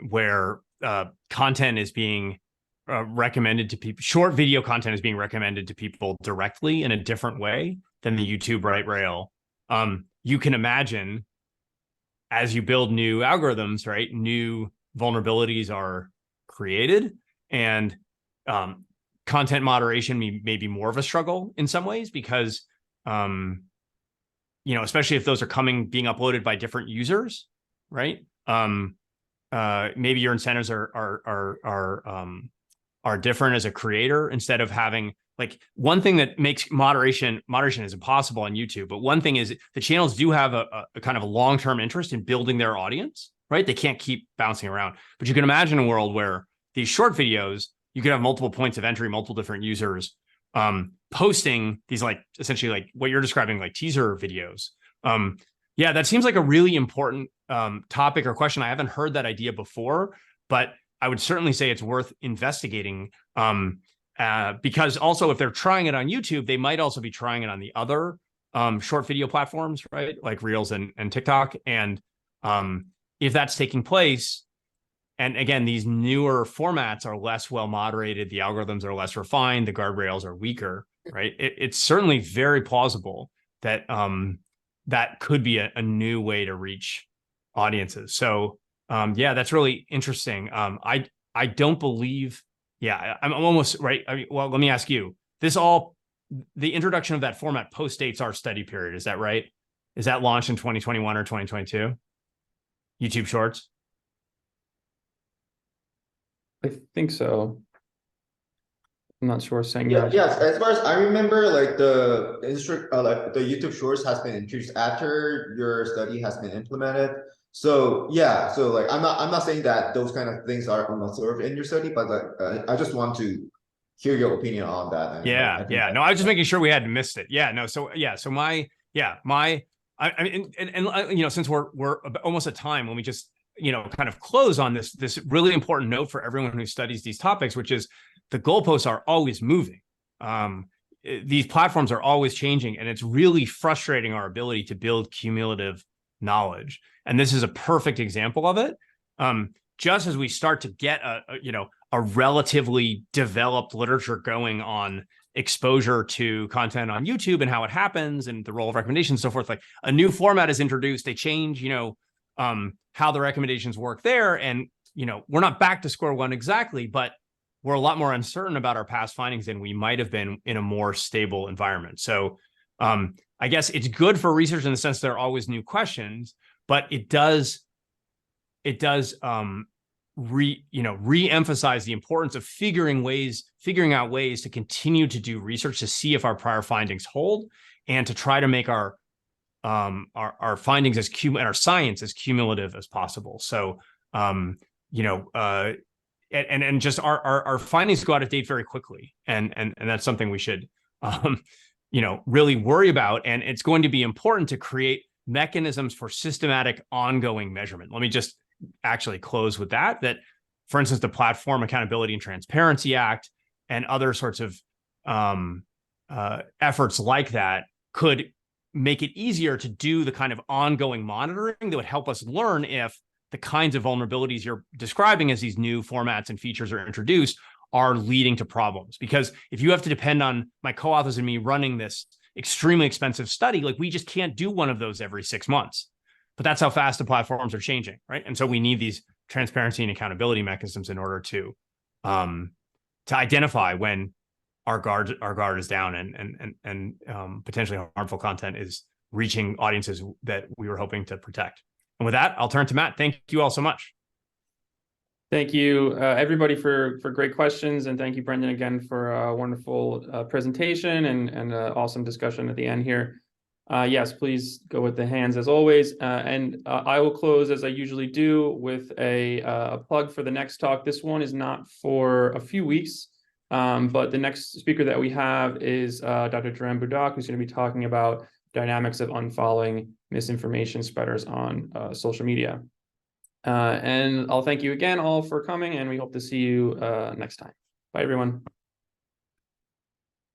where content is being recommended to people, short video content is being recommended to people directly in a different way than the YouTube right rail. You can imagine as you build new algorithms, right, new vulnerabilities are created, and content moderation may be more of a struggle in some ways because, especially if those are being uploaded by different users, right? Maybe your incentives are different as a creator. Instead of having like, one thing that makes moderation is impossible on YouTube, but one thing is the channels do have a kind of a long-term interest in building their audience, right? They can't keep bouncing around. But you can imagine a world where these short videos, you could have multiple points of entry, multiple different users posting these, like, essentially like what you're describing, like teaser videos. Yeah, that seems like a really important topic or question. I haven't heard that idea before, but I would certainly say it's worth investigating, because also if they're trying it on YouTube, they might also be trying it on the other short video platforms, right? Like Reels and TikTok. And if that's taking place, and again, these newer formats are less well moderated, the algorithms are less refined, the guardrails are weaker, right? It's certainly very plausible that that could be a new way to reach audiences. So yeah, that's really interesting. I don't believe, yeah, I'm almost right. I mean, well, let me ask you, the introduction of that format postdates our study period. Is that right? Is that launched in 2021 or 2022? YouTube Shorts? I think so. I'm not sure. Nyhan. Yes, as far as I remember, like the YouTube Shorts has been introduced after your study has been implemented. So yeah, so like I'm not saying that those kind of things are unobserved in your study, but like I just want to hear your opinion on that. And Yeah, yeah. No, I was just making sure we hadn't missed it. Yeah, no. So yeah, so I mean, and since we're almost at time when we just kind of close on this really important note for everyone who studies these topics, which is the goalposts are always moving. These platforms are always changing, and it's really frustrating our ability to build cumulative knowledge. And this is a perfect example of it. Just as we start to get a relatively developed literature going on exposure to content on YouTube and how it happens and the role of recommendations and so forth, like a new format is introduced, they change, how the recommendations work there. And, we're not back to square one exactly, but we're a lot more uncertain about our past findings than we might have been in a more stable environment. So I guess it's good for research in the sense there are always new questions, but it does re-emphasize the importance of figuring out ways to continue to do research to see if our prior findings hold, and to try to make our findings and our science as cumulative as possible. So and just our findings go out of date very quickly, and that's something we should really worry about. And it's going to be important to create mechanisms for systematic ongoing measurement. Let me just actually close with that, for instance, the Platform Accountability and Transparency Act and other sorts of efforts like that could make it easier to do the kind of ongoing monitoring that would help us learn if the kinds of vulnerabilities you're describing as these new formats and features are introduced are leading to problems. Because if you have to depend on my co-authors and me running this extremely expensive study, like we just can't do one of those every 6 months. But that's how fast the platforms are changing, right? And so we need these transparency and accountability mechanisms in order to identify when our guard is down and potentially harmful content is reaching audiences that we were hoping to protect. And with that, I'll turn to Matt. Thank you all so much. Thank you, everybody, for great questions, and thank you, Brendan, again for a wonderful presentation and awesome discussion at the end here. Yes, please go with the hands as always, and I will close as I usually do with a plug for the next talk. This one is not for a few weeks, but the next speaker that we have is Dr. Jerem Budak, who's going to be talking about dynamics of unfollowing misinformation spreaders on social media. And I'll thank you again all for coming, and we hope to see you next time. Bye, everyone.